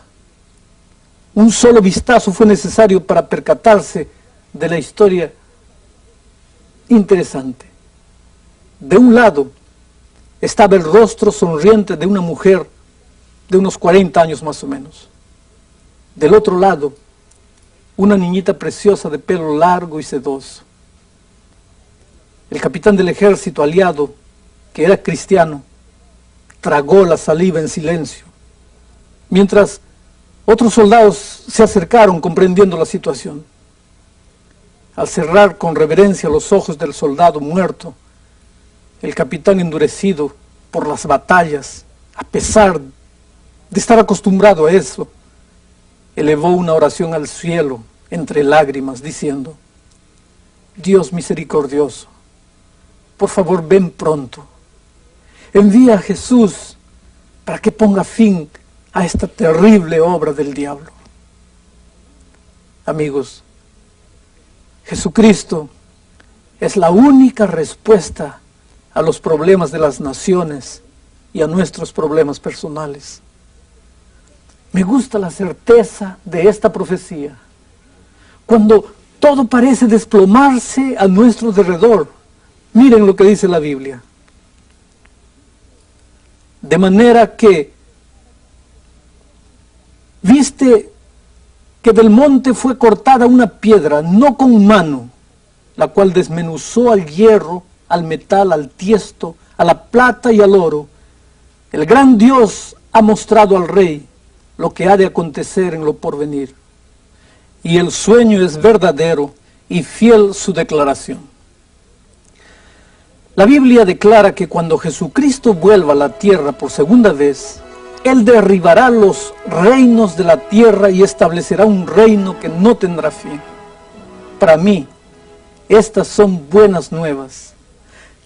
Un solo vistazo fue necesario para percatarse de la historia interesante. De un lado estaba el rostro sonriente de una mujer de unos 40 años más o menos. Del otro lado, una niñita preciosa de pelo largo y sedoso. El capitán del ejército aliado, que era cristiano, tragó la saliva en silencio, mientras otros soldados se acercaron comprendiendo la situación. Al cerrar con reverencia los ojos del soldado muerto, el capitán, endurecido por las batallas, a pesar de estar acostumbrado a eso, elevó una oración al cielo entre lágrimas, diciendo: Dios misericordioso, por favor ven pronto. Envía a Jesús para que ponga fin a esta terrible obra del diablo. Amigos, Jesucristo es la única respuesta a los problemas de las naciones y a nuestros problemas personales. Me gusta la certeza de esta profecía. Cuando todo parece desplomarse a nuestro derredor, miren lo que dice la Biblia. De manera que, viste que del monte fue cortada una piedra, no con mano, la cual desmenuzó al hierro, al metal, al tiesto, a la plata y al oro. El gran Dios ha mostrado al rey lo que ha de acontecer en lo porvenir. Y el sueño es verdadero y fiel su declaración. La Biblia declara que cuando Jesucristo vuelva a la tierra por segunda vez, Él derribará los reinos de la tierra y establecerá un reino que no tendrá fin. Para mí, estas son buenas nuevas.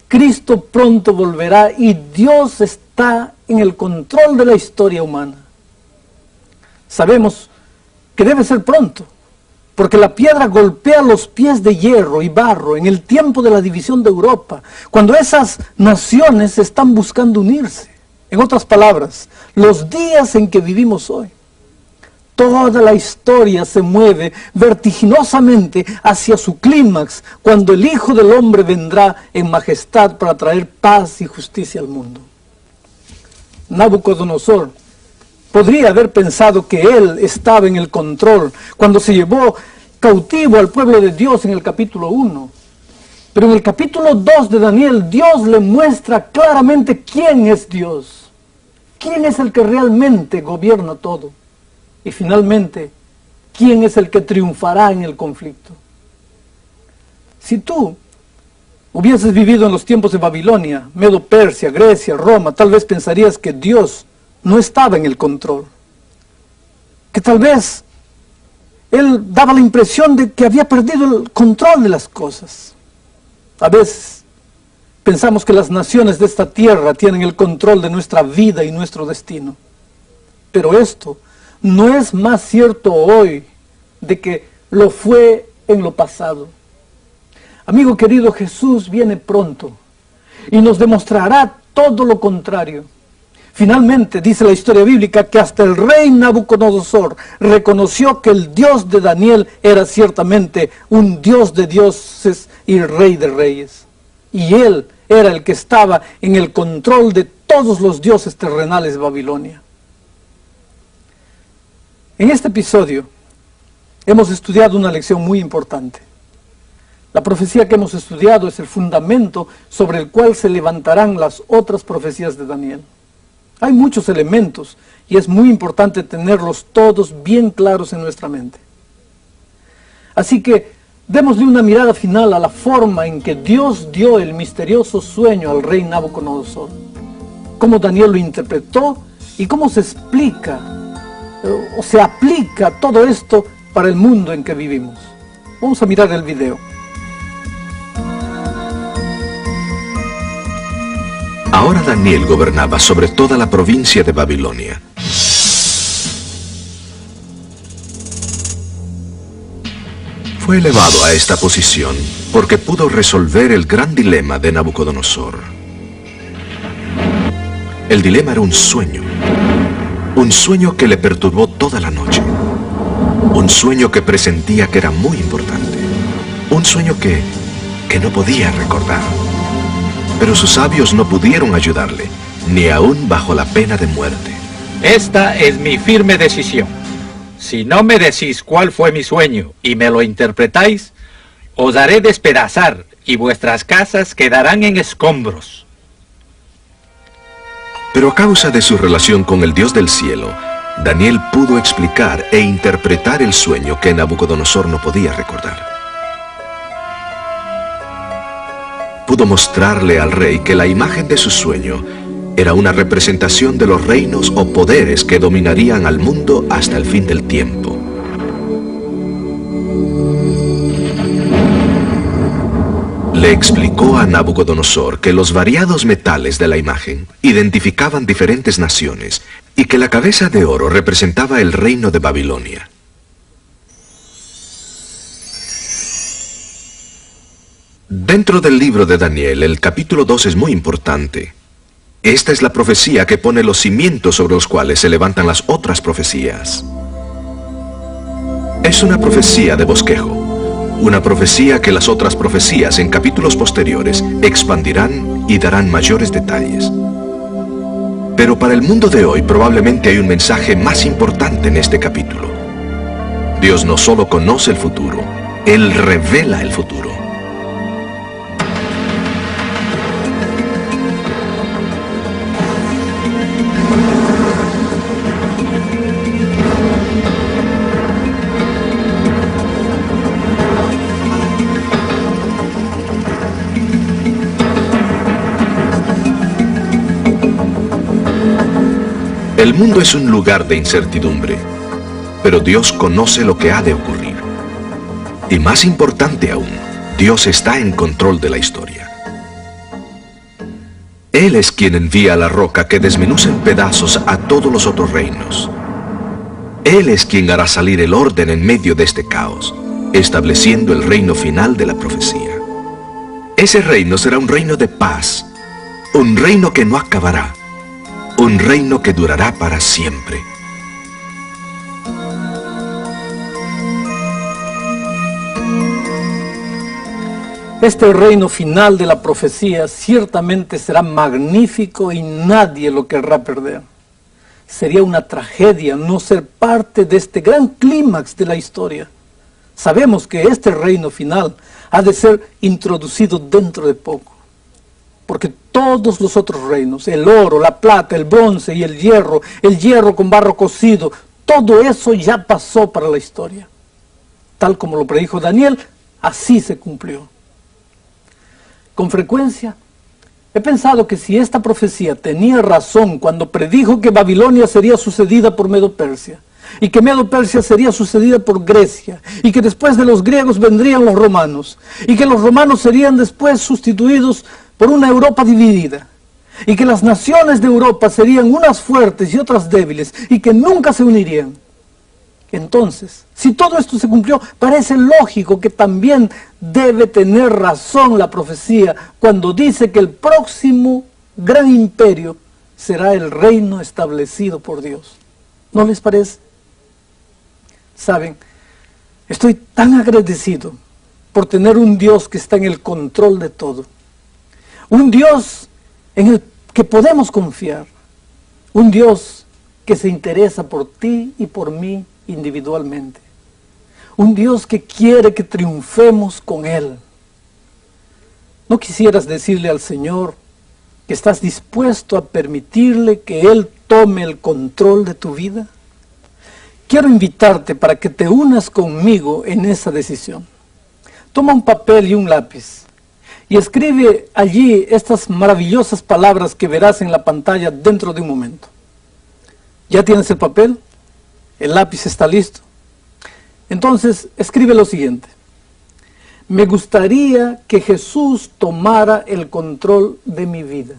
Cristo pronto volverá y Dios está en el control de la historia humana. Sabemos que debe ser pronto, porque la piedra golpea los pies de hierro y barro en el tiempo de la división de Europa, cuando esas naciones están buscando unirse. En otras palabras, los días en que vivimos hoy. Toda la historia se mueve vertiginosamente hacia su clímax, cuando el Hijo del Hombre vendrá en majestad para traer paz y justicia al mundo. Nabucodonosor podría haber pensado que él estaba en el control cuando se llevó cautivo al pueblo de Dios en el capítulo 1. Pero en el capítulo 2 de Daniel, Dios le muestra claramente quién es Dios. Quién es el que realmente gobierna todo. Y finalmente, quién es el que triunfará en el conflicto. Si tú hubieses vivido en los tiempos de Babilonia, Medo-Persia, Grecia, Roma, tal vez pensarías que Dios no estaba en el control. Que tal vez Él daba la impresión de que había perdido el control de las cosas. A veces pensamos que las naciones de esta tierra tienen el control de nuestra vida y nuestro destino. Pero esto no es más cierto hoy de que lo fue en lo pasado. Amigo querido, Jesús viene pronto y nos demostrará todo lo contrario. Finalmente, dice la historia bíblica, que hasta el rey Nabucodonosor reconoció que el Dios de Daniel era ciertamente un Dios de dioses y rey de reyes. Y él era el que estaba en el control de todos los dioses terrenales de Babilonia. En este episodio hemos estudiado una lección muy importante. La profecía que hemos estudiado es el fundamento sobre el cual se levantarán las otras profecías de Daniel. Hay muchos elementos y es muy importante tenerlos todos bien claros en nuestra mente. Así que démosle una mirada final a la forma en que Dios dio el misterioso sueño al rey Nabucodonosor, cómo Daniel lo interpretó y cómo se explica o se aplica todo esto para el mundo en que vivimos. Vamos a mirar el video. Ahora Daniel gobernaba sobre toda la provincia de Babilonia. Fue elevado a esta posición porque pudo resolver el gran dilema de Nabucodonosor. El dilema era un sueño que le perturbó toda la noche, un sueño que presentía que era muy importante, un sueño que no podía recordar. Pero sus sabios no pudieron ayudarle, ni aún bajo la pena de muerte. Esta es mi firme decisión. Si no me decís cuál fue mi sueño y me lo interpretáis, os haré despedazar y vuestras casas quedarán en escombros. Pero a causa de su relación con el Dios del cielo, Daniel pudo explicar e interpretar el sueño que Nabucodonosor no podía recordar. Pudo mostrarle al rey que la imagen de su sueño era una representación de los reinos o poderes que dominarían al mundo hasta el fin del tiempo. Le explicó a Nabucodonosor que los variados metales de la imagen identificaban diferentes naciones y que la cabeza de oro representaba el reino de Babilonia. Dentro del libro de Daniel, el capítulo 2 es muy importante. Esta es la profecía que pone los cimientos sobre los cuales se levantan las otras profecías. Es una profecía de bosquejo, una profecía que las otras profecías en capítulos posteriores expandirán y darán mayores detalles. Pero para el mundo de hoy probablemente hay un mensaje más importante en este capítulo. Dios no solo conoce el futuro, Él revela el futuro. El mundo es un lugar de incertidumbre, pero Dios conoce lo que ha de ocurrir. Y más importante aún, Dios está en control de la historia. Él es quien envía la roca que desmenuza en pedazos a todos los otros reinos. Él es quien hará salir el orden en medio de este caos, estableciendo el reino final de la profecía. Ese reino será un reino de paz, un reino que no acabará, un reino que durará para siempre. Este reino final de la profecía ciertamente será magnífico y nadie lo querrá perder. Sería una tragedia no ser parte de este gran clímax de la historia. Sabemos que este reino final ha de ser introducido dentro de poco, porque todos los otros reinos, el oro, la plata, el bronce y el hierro con barro cocido, todo eso ya pasó para la historia. Tal como lo predijo Daniel, así se cumplió. Con frecuencia he pensado que si esta profecía tenía razón cuando predijo que Babilonia sería sucedida por Medo-Persia, y que Medo-Persia sería sucedida por Grecia, y que después de los griegos vendrían los romanos, y que los romanos serían después sustituidos por una Europa dividida, y que las naciones de Europa serían unas fuertes y otras débiles, y que nunca se unirían. Entonces, si todo esto se cumplió, parece lógico que también debe tener razón la profecía cuando dice que el próximo gran imperio será el reino establecido por Dios. ¿No les parece? Saben, estoy tan agradecido por tener un Dios que está en el control de todo. Un Dios en el que podemos confiar. Un Dios que se interesa por ti y por mí individualmente. Un Dios que quiere que triunfemos con Él. ¿No quisieras decirle al Señor que estás dispuesto a permitirle que Él tome el control de tu vida? Quiero invitarte para que te unas conmigo en esa decisión. Toma un papel y un lápiz y escribe allí estas maravillosas palabras que verás en la pantalla dentro de un momento. ¿Ya tienes el papel? ¿El lápiz está listo? Entonces, escribe lo siguiente. Me gustaría que Jesús tomara el control de mi vida.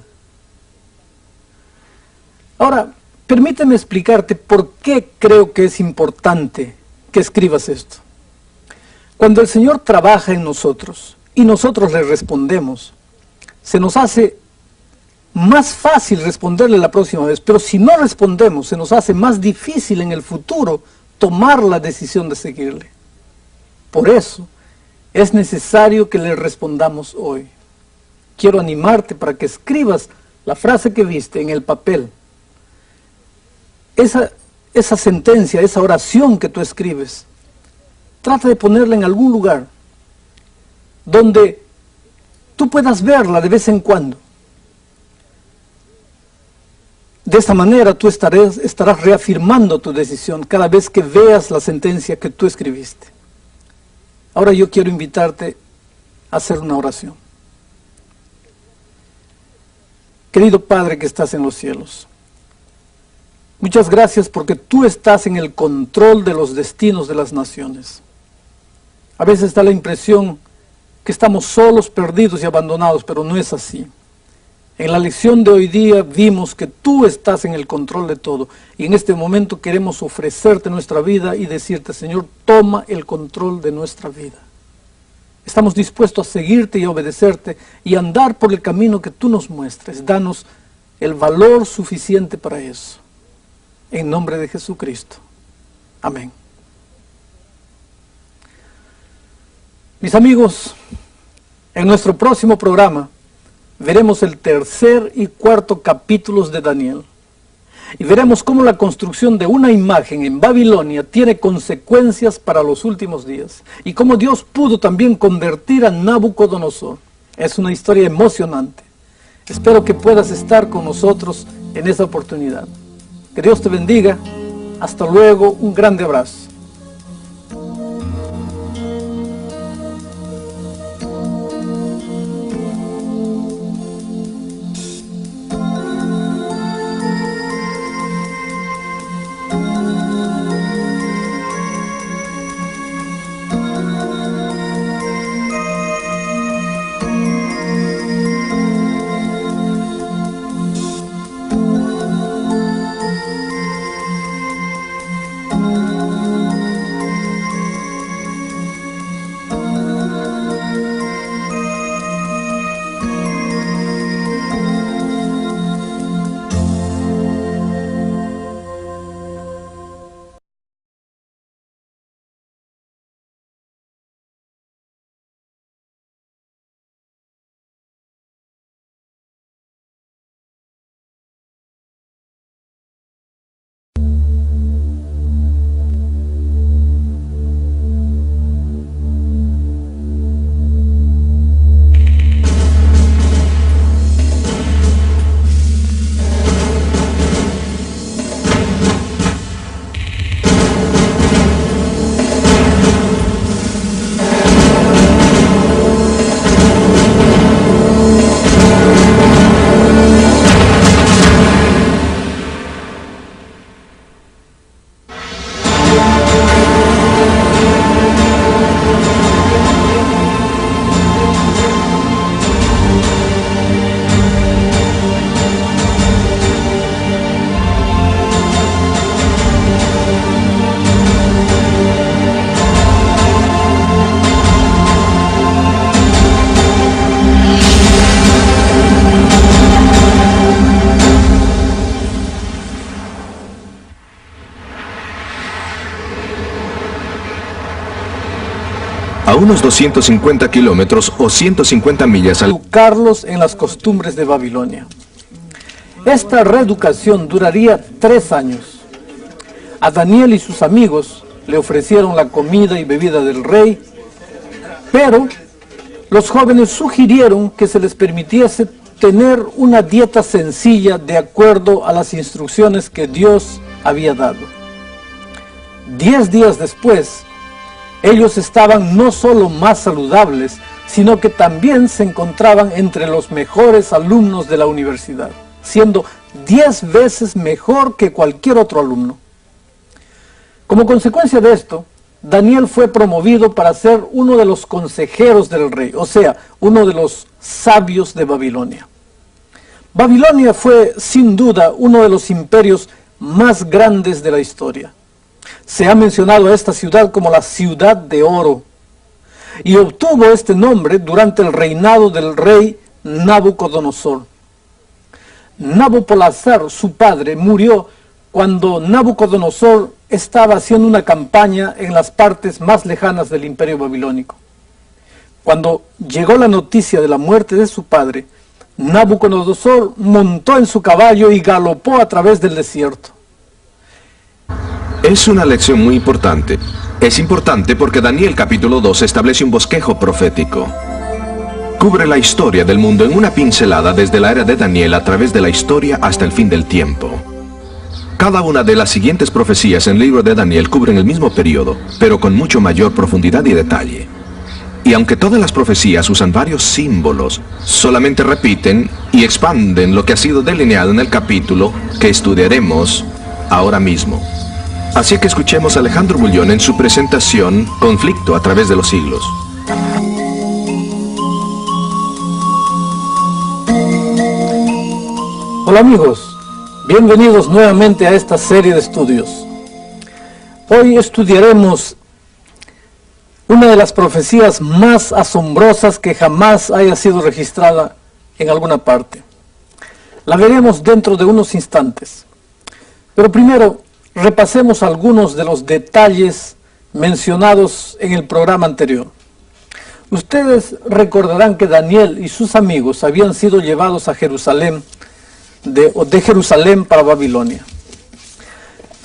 Ahora, permíteme explicarte por qué creo que es importante que escribas esto. Cuando el Señor trabaja en nosotros y nosotros le respondemos, se nos hace más fácil responderle la próxima vez, pero si no respondemos, se nos hace más difícil en el futuro tomar la decisión de seguirle. Por eso, es necesario que le respondamos hoy. Quiero animarte para que escribas la frase que viste en el papel. Esa sentencia, esa oración que tú escribes, trata de ponerla en algún lugar donde tú puedas verla de vez en cuando. De esta manera tú estarás reafirmando tu decisión cada vez que veas la sentencia que tú escribiste. Ahora yo quiero invitarte a hacer una oración. Querido Padre que estás en los cielos, muchas gracias porque tú estás en el control de los destinos de las naciones. A veces da la impresión que estamos solos, perdidos y abandonados, pero no es así. En la lección de hoy día vimos que tú estás en el control de todo y en este momento queremos ofrecerte nuestra vida y decirte, Señor, toma el control de nuestra vida. Estamos dispuestos a seguirte y a obedecerte y andar por el camino que tú nos muestres. Danos el valor suficiente para eso. En nombre de Jesucristo. Amén. Mis amigos, en nuestro próximo programa veremos el tercer y cuarto capítulos de Daniel. y veremos cómo la construcción de una imagen en Babilonia tiene consecuencias para los últimos días, y cómo Dios pudo también convertir a Nabucodonosor. Es una historia emocionante. Espero que puedas estar con nosotros en esa oportunidad. Que Dios te bendiga. Hasta luego. Un grande abrazo. A unos 250 kilómetros o 150 millas al... Educarlos en las costumbres de Babilonia. Esta reeducación duraría 3 años. A Daniel y sus amigos le ofrecieron la comida y bebida del rey, pero los jóvenes sugirieron que se les permitiese tener una dieta sencilla de acuerdo a las instrucciones que Dios había dado. 10 días después, ellos estaban no solo más saludables, sino que también se encontraban entre los mejores alumnos de la universidad, siendo 10 veces mejor que cualquier otro alumno. Como consecuencia de esto, Daniel fue promovido para ser uno de los consejeros del rey, o sea, uno de los sabios de Babilonia. Babilonia fue, sin duda, uno de los imperios más grandes de la historia. Se ha mencionado a esta ciudad como la ciudad de oro, y obtuvo este nombre durante el reinado del rey Nabucodonosor. Nabopolassar, su padre, murió cuando Nabucodonosor estaba haciendo una campaña en las partes más lejanas del imperio babilónico. Cuando llegó la noticia de la muerte de su padre, Nabucodonosor montó en su caballo y galopó a través del desierto. Es una lección muy importante. Es importante porque Daniel capítulo 2 establece un bosquejo profético. Cubre la historia del mundo en una pincelada desde la era de Daniel a través de la historia hasta el fin del tiempo. Cada una de las siguientes profecías en el libro de Daniel cubren el mismo periodo, pero con mucho mayor profundidad y detalle. Y aunque todas las profecías usan varios símbolos, solamente repiten y expanden lo que ha sido delineado en el capítulo que estudiaremos ahora mismo. Así que escuchemos a Alejandro Bullón en su presentación Conflicto a través de los siglos. Hola amigos, bienvenidos nuevamente a esta serie de estudios. Hoy estudiaremos una de las profecías más asombrosas que jamás haya sido registrada en alguna parte. La veremos dentro de unos instantes. Pero primero, repasemos algunos de los detalles mencionados en el programa anterior. Ustedes recordarán que Daniel y sus amigos habían sido llevados a Jerusalén, de Jerusalén para Babilonia.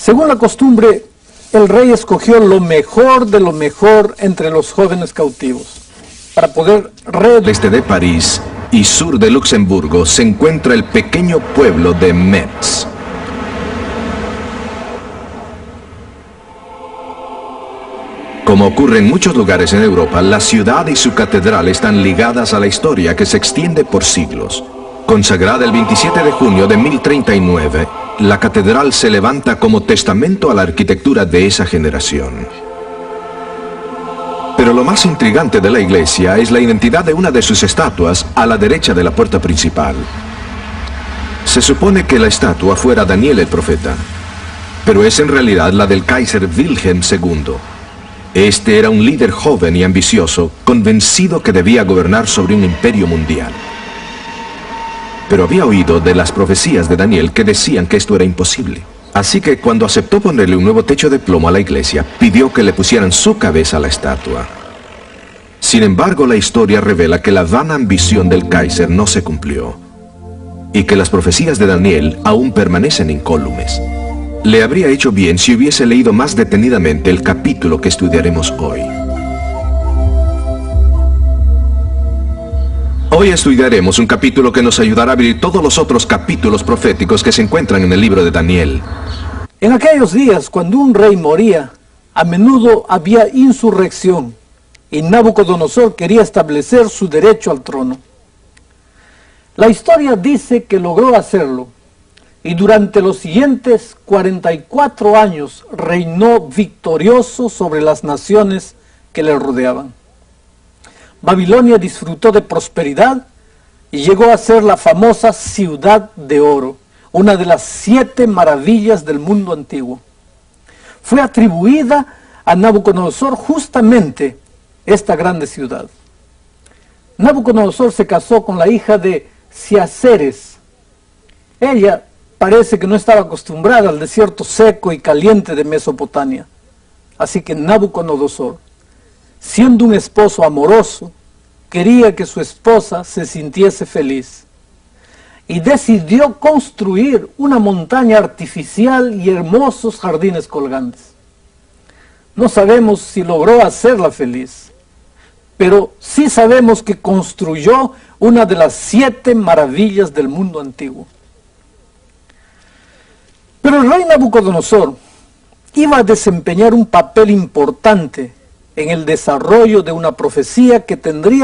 Según la costumbre, el rey escogió lo mejor de lo mejor entre los jóvenes cautivos para poder Este de París y sur de Luxemburgo se encuentra el pequeño pueblo de Metz. Como ocurre en muchos lugares en Europa, la ciudad y su catedral están ligadas a la historia que se extiende por siglos. Consagrada el 27 de junio de 1039, la catedral se levanta como testamento a la arquitectura de esa generación. Pero lo más intrigante de la iglesia es la identidad de una de sus estatuas a la derecha de la puerta principal. Se supone que la estatua fuera Daniel el profeta, pero es en realidad la del Kaiser Wilhelm II. Este era un líder joven y ambicioso, convencido que debía gobernar sobre un imperio mundial. Pero había oído de las profecías de Daniel que decían que esto era imposible. Así que cuando aceptó ponerle un nuevo techo de plomo a la iglesia, pidió que le pusieran su cabeza a la estatua. Sin embargo, la historia revela que la vana ambición del Kaiser no se cumplió y que las profecías de Daniel aún permanecen incólumes. Le habría hecho bien si hubiese leído más detenidamente el capítulo que estudiaremos hoy. Hoy estudiaremos un capítulo que nos ayudará a abrir todos los otros capítulos proféticos que se encuentran en el libro de Daniel. En aquellos días, cuando un rey moría, a menudo había insurrección y Nabucodonosor quería establecer su derecho al trono. La historia dice que logró hacerlo y durante los siguientes 44 años reinó victorioso sobre las naciones que le rodeaban. Babilonia disfrutó de prosperidad y llegó a ser la famosa Ciudad de Oro, una de las 7 maravillas del mundo antiguo. Fue atribuida a Nabucodonosor justamente esta grande ciudad. Nabucodonosor se casó con la hija de Ciaceres. Ella parece que no estaba acostumbrada al desierto seco y caliente de Mesopotamia. Así que Nabucodonosor, siendo un esposo amoroso, quería que su esposa se sintiese feliz y decidió construir una montaña artificial y hermosos jardines colgantes. No sabemos si logró hacerla feliz, pero sí sabemos que construyó una de las 7 maravillas del mundo antiguo. Pero el rey Nabucodonosor iba a desempeñar un papel importante en el desarrollo de una profecía que tendría